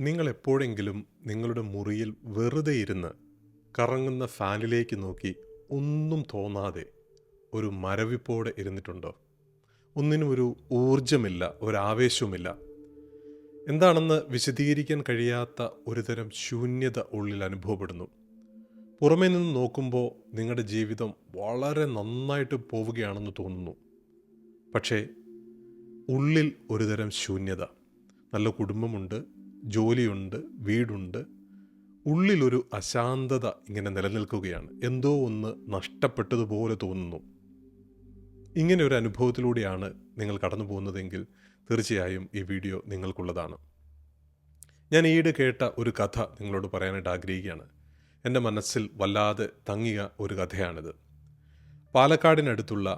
നിങ്ങൾ എപ്പോഴെങ്കിലും നിങ്ങളുടെ മുറിയിൽ വെറുതെ ഇരുന്ന് കറങ്ങുന്ന ഫാനിലേക്ക് നോക്കി ഒന്നും തോന്നാതെ ഒരു മരവിപ്പോടെ ഇരുന്നിട്ടുണ്ടോ? ഒന്നിനും ഒരു ഊർജമില്ല, ഒരാവേശവുമില്ല. എന്താണെന്ന് വിശദീകരിക്കാൻ കഴിയാത്ത ഒരുതരം ശൂന്യത ഉള്ളിൽ അനുഭവപ്പെടുന്നു. പുറമേ നിന്ന് നോക്കുമ്പോൾ നിങ്ങളുടെ ജീവിതം വളരെ നന്നായിട്ട് പോവുകയാണെന്ന് തോന്നുന്നു. പക്ഷേ ഉള്ളിൽ ഒരുതരം ശൂന്യത. നല്ല കുടുംബമുണ്ട്, ജോലിയുണ്ട്, വീടുണ്ട്. ഉള്ളിലൊരു അശാന്തത ഇങ്ങനെ നിലനിൽക്കുകയാണ്. എന്തോ ഒന്ന് നഷ്ടപ്പെട്ടതുപോലെ തോന്നുന്നു. ഇങ്ങനെ ഒരു അനുഭവത്തിലൂടെയാണ് നിങ്ങൾ കടന്നു പോകുന്നതെങ്കിൽ തീർച്ചയായും ഈ വീഡിയോ നിങ്ങൾക്കുള്ളതാണ്. ഞാൻ ഈയിടെ കേട്ട ഒരു കഥ നിങ്ങളോട് പറയാനായിട്ട് ആഗ്രഹിക്കുകയാണ്. എൻ്റെ മനസ്സിൽ വല്ലാതെ തങ്ങിയ ഒരു കഥയാണിത്. പാലക്കാടിനടുത്തുള്ള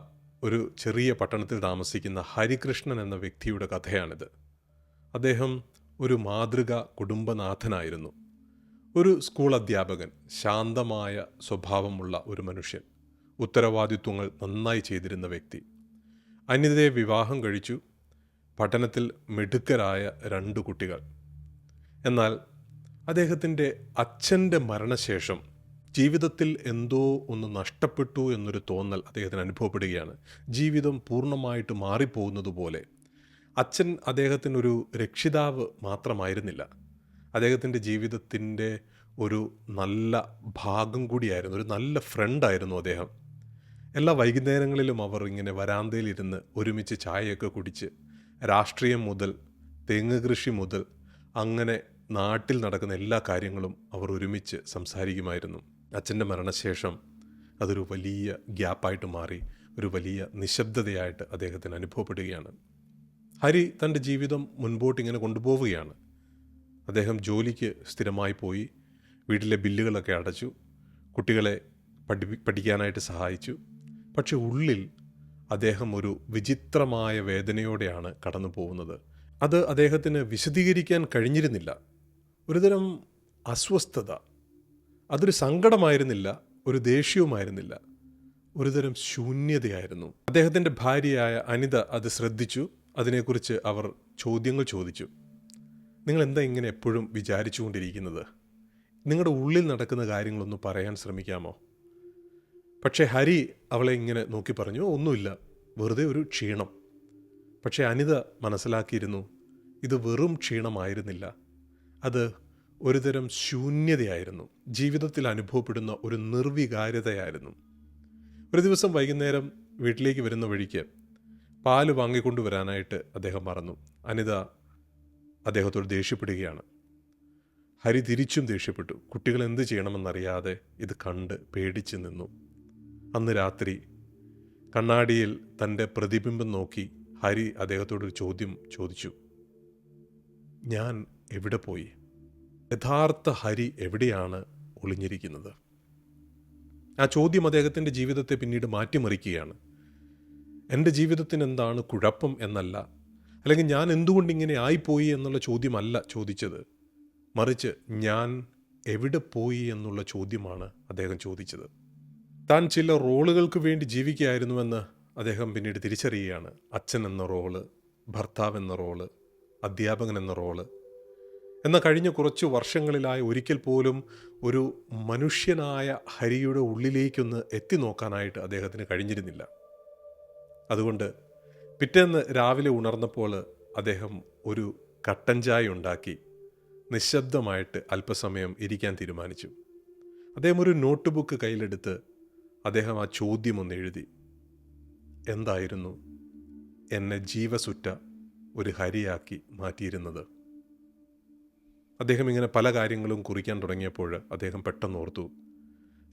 ഒരു ചെറിയ പട്ടണത്തിൽ താമസിക്കുന്ന ഹരികൃഷ്ണൻ എന്ന വ്യക്തിയുടെ കഥയാണിത്. അദ്ദേഹം ഒരു മാതൃക കുടുംബനാഥനായിരുന്നു. ഒരു സ്കൂൾ അധ്യാപകൻ, ശാന്തമായ സ്വഭാവമുള്ള ഒരു മനുഷ്യൻ, ഉത്തരവാദിത്വങ്ങൾ നന്നായി ചെയ്തിരുന്ന വ്യക്തി. അനിതയെ വിവാഹം കഴിച്ചു. പഠനത്തിൽ മിടുക്കരായ 2 കുട്ടികൾ. എന്നാൽ അദ്ദേഹത്തിൻ്റെ അച്ഛൻ്റെ മരണശേഷം ജീവിതത്തിൽ എന്തോ ഒന്ന് നഷ്ടപ്പെട്ടു എന്നൊരു തോന്നൽ അദ്ദേഹത്തിന് അനുഭവപ്പെടുകയാണ്. ജീവിതം പൂർണ്ണമായിട്ട് മാറിപ്പോകുന്നത് പോലെ. അച്ഛൻ അദ്ദേഹത്തിനൊരു രക്ഷിതാവ് മാത്രമായിരുന്നില്ല, അദ്ദേഹത്തിൻ്റെ ജീവിതത്തിൻ്റെ ഒരു നല്ല ഭാഗം കൂടിയായിരുന്നു. ഒരു നല്ല ഫ്രണ്ടായിരുന്നു അദ്ദേഹം. എല്ലാ വൈകുന്നേരങ്ങളിലും അവർ ഇങ്ങനെ വരാന്തയിലിരുന്ന് ഒരുമിച്ച് ചായയൊക്കെ കുടിച്ച് രാഷ്ട്രീയം മുതൽ തെങ്ങ് കൃഷി മുതൽ അങ്ങനെ നാട്ടിൽ നടക്കുന്ന എല്ലാ കാര്യങ്ങളും അവർ ഒരുമിച്ച് സംസാരിക്കുമായിരുന്നു. അച്ഛൻ്റെ മരണശേഷം അതൊരു വലിയ ഗ്യാപ്പായിട്ട് മാറി, ഒരു വലിയ നിശബ്ദതയായിട്ട് അദ്ദേഹത്തിന് അനുഭവപ്പെടുകയാണ്. ഹരി തൻ്റെ ജീവിതം മുൻപോട്ട് ഇങ്ങനെ കൊണ്ടുപോവുകയാണ്. അദ്ദേഹം ജോലിക്ക് സ്ഥിരമായി പോയി, വീട്ടിലെ ബില്ലുകളൊക്കെ അടച്ചു, കുട്ടികളെ പഠിക്കാനായിട്ട് സഹായിച്ചു. പക്ഷെ ഉള്ളിൽ അദ്ദേഹം ഒരു വിചിത്രമായ വേദനയോടെയാണ് കടന്നു പോകുന്നത്. അത് അദ്ദേഹത്തിന് വിശദീകരിക്കാൻ കഴിഞ്ഞിരുന്നില്ല. ഒരുതരം അസ്വസ്ഥത. അതൊരു സങ്കടമായിരുന്നില്ല, ഒരു ദേഷ്യവുമായിരുന്നില്ല, ഒരുതരം ശൂന്യതയായിരുന്നു. അദ്ദേഹത്തിൻ്റെ ഭാര്യയായ അനിത അത് ശ്രദ്ധിച്ചു. അതിനെക്കുറിച്ച് അവർ ചോദ്യങ്ങൾ ചോദിച്ചു. നിങ്ങൾ എന്താ ഇങ്ങനെ എപ്പോഴും വിചാരിച്ചുകൊണ്ടിരിക്കുന്നത്? നിങ്ങളുടെ ഉള്ളിൽ നടക്കുന്ന കാര്യങ്ങളൊന്ന് പറയാൻ ശ്രമിക്കാമോ? പക്ഷേ ഹരി അവളെ ഇങ്ങനെ നോക്കി പറഞ്ഞു, ഒന്നുമില്ല, വെറുതെ ഒരു ക്ഷീണം. പക്ഷേ അനിത മനസ്സിലാക്കിയിരുന്നു, ഇത് വെറും ക്ഷീണമായിരുന്നില്ല, അത് ഒരുതരം ശൂന്യതയായിരുന്നു. ജീവിതത്തിൽ അനുഭവപ്പെടുന്ന ഒരു നിർവികാര്യതയായിരുന്നു. ഒരു ദിവസം വൈകുന്നേരം വീട്ടിലേക്ക് വരുന്ന വഴിക്ക് പാല് വാങ്ങിക്കൊണ്ടുവരാനായിട്ട് അദ്ദേഹം മറന്നു. അനിത അദ്ദേഹത്തോട് ദേഷ്യപ്പെടുകയാണ്. ഹരി തിരിച്ചും ദേഷ്യപ്പെട്ടു. കുട്ടികൾ എന്ത് ചെയ്യണമെന്നറിയാതെ ഇത് കണ്ട് പേടിച്ച് നിന്നു. അന്ന് രാത്രി കണ്ണാടിയിൽ തൻ്റെ പ്രതിബിംബം നോക്കി ഹരി അദ്ദേഹത്തോടൊരു ചോദ്യം ചോദിച്ചു. ഞാൻ എവിടെ പോയി? യഥാർത്ഥ ഹരി എവിടെയാണ് ഒളിഞ്ഞിരിക്കുന്നത്? ആ ചോദ്യം അദ്ദേഹത്തിൻ്റെ ജീവിതത്തെ പിന്നീട് മാറ്റിമറിക്കുകയാണ്. എൻ്റെ ജീവിതത്തിന് എന്താണ് കുഴപ്പം എന്നല്ല, അല്ലെങ്കിൽ ഞാൻ എന്തുകൊണ്ടിങ്ങനെ ആയിപ്പോയി എന്നുള്ള ചോദ്യമല്ല ചോദിച്ചത്. മറിച്ച് ഞാൻ എവിടെ പോയി എന്നുള്ള ചോദ്യമാണ് അദ്ദേഹം ചോദിച്ചത്. താൻ ചില റോളുകൾക്ക് വേണ്ടി ജീവിക്കുകയായിരുന്നുവെന്ന് അദ്ദേഹം പിന്നീട് തിരിച്ചറിയുകയാണ്. അച്ഛൻ എന്ന റോള്, ഭർത്താവ് എന്ന റോള്, അധ്യാപകൻ എന്ന റോള്. എന്നാൽ കഴിഞ്ഞ കുറച്ച് വർഷങ്ങളിലായി ഒരിക്കൽ പോലും ഒരു മനുഷ്യനായ ഹരിയുടെ ഉള്ളിലേക്കൊന്ന് എത്തി നോക്കാനായിട്ട് അദ്ദേഹത്തിന് കഴിഞ്ഞിരുന്നില്ല. അതുകൊണ്ട് പിറ്റേന്ന് രാവിലെ ഉണർന്നപ്പോൾ അദ്ദേഹം ഒരു കട്ടൻ ചായ ഉണ്ടാക്കി നിശബ്ദമായിട്ട് അല്പസമയം ഇരിക്കാൻ തീരുമാനിച്ചു. അദ്ദേഹം ഒരു നോട്ട് ബുക്ക് കയ്യിലെടുത്ത് അദ്ദേഹം ആ ചോദ്യം ഒന്ന് എഴുതി. എന്തായിരുന്നു എന്നെ ജീവസുറ്റ ഒരു ഹരിയാക്കി മാറ്റിയിരുന്നത്? അദ്ദേഹം ഇങ്ങനെ പല കാര്യങ്ങളും കുറിക്കാൻ തുടങ്ങിയപ്പോൾ അദ്ദേഹം പെട്ടെന്ന് ഓർത്തു,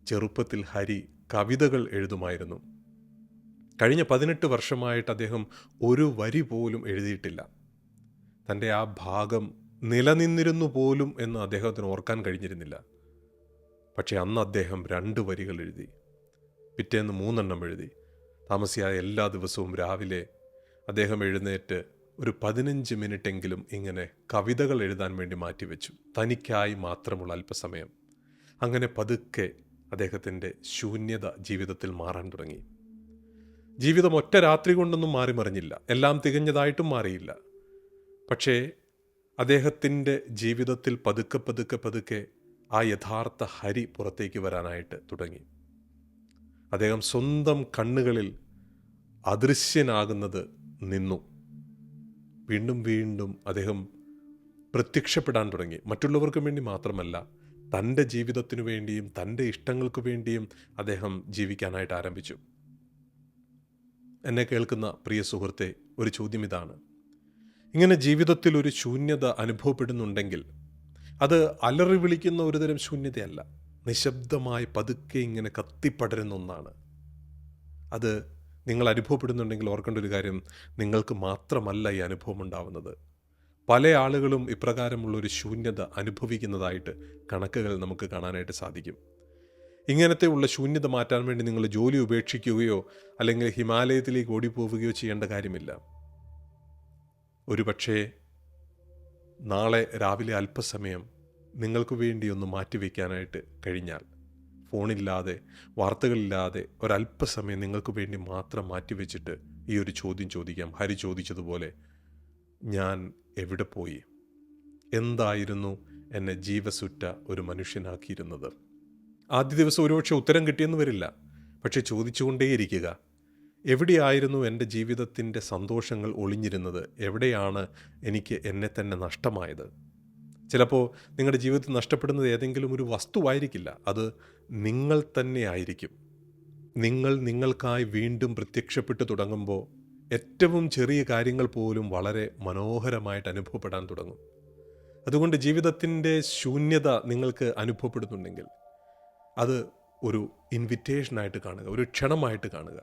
ചെറുപ്പത്തിൽ ഹരി കവിതകൾ എഴുതുമായിരുന്നു. കഴിഞ്ഞ 18 വർഷമായിട്ട് അദ്ദേഹം ഒരു വരി പോലും എഴുതിയിട്ടില്ല. തൻ്റെ ആ ഭാഗം നിലനിന്നിരുന്നു പോലും എന്ന് അദ്ദേഹത്തിന് ഓർക്കാൻ കഴിഞ്ഞിരുന്നില്ല. പക്ഷേ അന്ന് അദ്ദേഹം 2 വരികൾ എഴുതി. പിറ്റേന്ന് 3 എണ്ണം എഴുതി. താമസിയായ എല്ലാ ദിവസവും രാവിലെ അദ്ദേഹം എഴുന്നേറ്റ് ഒരു 15 മിനിറ്റെങ്കിലും ഇങ്ങനെ കവിതകൾ എഴുതാൻ വേണ്ടി മാറ്റിവെച്ചു. തനിക്കായി മാത്രമുള്ള അല്പസമയം. അങ്ങനെ പതുക്കെ അദ്ദേഹത്തിൻ്റെ ശൂന്യത ജീവിതത്തിൽ മാറാൻ തുടങ്ങി. ജീവിതം ഒറ്റ രാത്രി കൊണ്ടൊന്നും മാറി മറിഞ്ഞില്ല. എല്ലാം തികഞ്ഞതായിട്ടും മാറിയില്ല. പക്ഷേ അദ്ദേഹത്തിൻ്റെ ജീവിതത്തിൽ പതുക്കെ പതുക്കെ പതുക്കെ ആ യഥാർത്ഥ ഹരി പുറത്തേക്ക് വരാനായിട്ട് തുടങ്ങി. അദ്ദേഹം സ്വന്തം കണ്ണുകളിൽ അദൃശ്യനാകുന്നത് നിന്നു. വീണ്ടും വീണ്ടും അദ്ദേഹം പ്രത്യക്ഷപ്പെടാൻ തുടങ്ങി. മറ്റുള്ളവർക്ക് വേണ്ടി മാത്രമല്ല, തൻ്റെ ജീവിതത്തിനു വേണ്ടിയും തൻ്റെ ഇഷ്ടങ്ങൾക്ക് വേണ്ടിയും അദ്ദേഹം ജീവിക്കാനായിട്ട് ആരംഭിച്ചു. എന്നെ കേൾക്കുന്ന പ്രിയ സുഹൃത്തെ, ഒരു ചോദ്യം ഇതാണ്: ഇങ്ങനെ ജീവിതത്തിൽ ഒരു ശൂന്യത അനുഭവപ്പെടുന്നുണ്ടെങ്കിൽ അത് അലറി വിളിക്കുന്ന ഒരുതരം ശൂന്യതയല്ല, നിശബ്ദമായി പതുക്കെ ഇങ്ങനെ കത്തിപ്പടരുന്ന ഒന്നാണ്. അത് നിങ്ങൾ അനുഭവപ്പെടുന്നുണ്ടെങ്കിൽ ഓർക്കേണ്ട ഒരു കാര്യം, നിങ്ങൾക്ക് മാത്രമല്ല ഈ അനുഭവം ഉണ്ടാവുന്നത്. പല ആളുകളും ഇപ്രകാരമുള്ളൊരു ശൂന്യത അനുഭവിക്കുന്നതായിട്ട് കണക്കുകൾ നമുക്ക് കാണാനായിട്ട് സാധിക്കും. ഇങ്ങനത്തെ ഉള്ള ശൂന്യത മാറ്റാൻ വേണ്ടി നിങ്ങൾ ജോലി ഉപേക്ഷിക്കുകയോ അല്ലെങ്കിൽ ഹിമാലയത്തിലേക്ക് ഓടിപ്പോവുകയോ ചെയ്യേണ്ട കാര്യമില്ല. ഒരു പക്ഷേ നാളെ രാവിലെ അല്പസമയം നിങ്ങൾക്ക് വേണ്ടി ഒന്ന് മാറ്റിവെക്കാനായിട്ട് കഴിഞ്ഞാൽ, ഫോണില്ലാതെ വാർത്തകളില്ലാതെ ഒരല്പസമയം നിങ്ങൾക്ക് വേണ്ടി മാത്രം മാറ്റിവെച്ചിട്ട് ഈ ഒരു ചോദ്യം ചോദിക്കാം. ഹരി ചോദിച്ചതുപോലെ, ഞാൻ എവിടെ പോയി? എന്തായിരുന്നു എന്നെ ജീവസുറ്റ ഒരു മനുഷ്യനാക്കിയിരുന്നത്? ആദ്യ ദിവസം ഒരുപക്ഷെ ഉത്തരം കിട്ടിയെന്ന് വരില്ല, പക്ഷെ ചോദിച്ചുകൊണ്ടേയിരിക്കുക. എവിടെയായിരുന്നു എൻ്റെ ജീവിതത്തിൻ്റെ സന്തോഷങ്ങൾ ഒളിഞ്ഞിരുന്നത്? എവിടെയാണ് എനിക്ക് എന്നെ തന്നെ നഷ്ടമായത്? ചിലപ്പോൾ നിങ്ങളുടെ ജീവിതത്തിൽ നഷ്ടപ്പെടുന്നത് ഏതെങ്കിലും ഒരു വസ്തുവായിരിക്കില്ല, അത് നിങ്ങൾ തന്നെ ആയിരിക്കും. നിങ്ങൾ നിങ്ങൾക്കായി വീണ്ടും പ്രത്യക്ഷപ്പെട്ടു തുടങ്ങുമ്പോൾ ഏറ്റവും ചെറിയ കാര്യങ്ങൾ പോലും വളരെ മനോഹരമായിട്ട് അനുഭവപ്പെടാൻ തുടങ്ങും. അതുകൊണ്ട് ജീവിതത്തിൻ്റെ ശൂന്യത നിങ്ങൾക്ക് അനുഭവപ്പെടുന്നുണ്ടെങ്കിൽ അത് ഒരു ഇൻവിറ്റേഷനായിട്ട് കാണുക, ഒരു ക്ഷണമായിട്ട് കാണുക.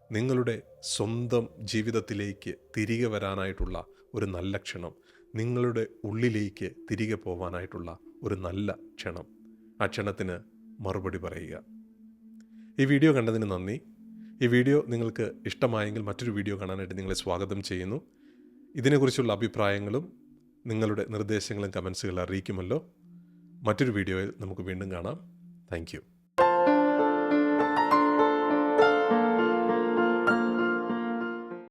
നിങ്ങളുടെ സ്വന്തം ജീവിതത്തിലേക്ക് തിരികെ വരാനായിട്ടുള്ള ഒരു നല്ല ക്ഷണം, നിങ്ങളുടെ ഉള്ളിലേക്ക് തിരികെ പോകാനായിട്ടുള്ള ഒരു നല്ല ക്ഷണം. ആ ക്ഷണത്തിന് മറുപടി പറയുക. ഈ വീഡിയോ കണ്ടതിന് നന്ദി. ഈ വീഡിയോ നിങ്ങൾക്ക് ഇഷ്ടമായെങ്കിൽ മറ്റൊരു വീഡിയോ കാണാനായിട്ട് നിങ്ങളെ സ്വാഗതം ചെയ്യുന്നു. ഇതിനെക്കുറിച്ചുള്ള അഭിപ്രായങ്ങളും നിങ്ങളുടെ നിർദ്ദേശങ്ങളും കമൻസുകൾ അറിയിക്കുമല്ലോ. മറ്റൊരു വീഡിയോയിൽ നമുക്ക് വീണ്ടും കാണാം. Thank you.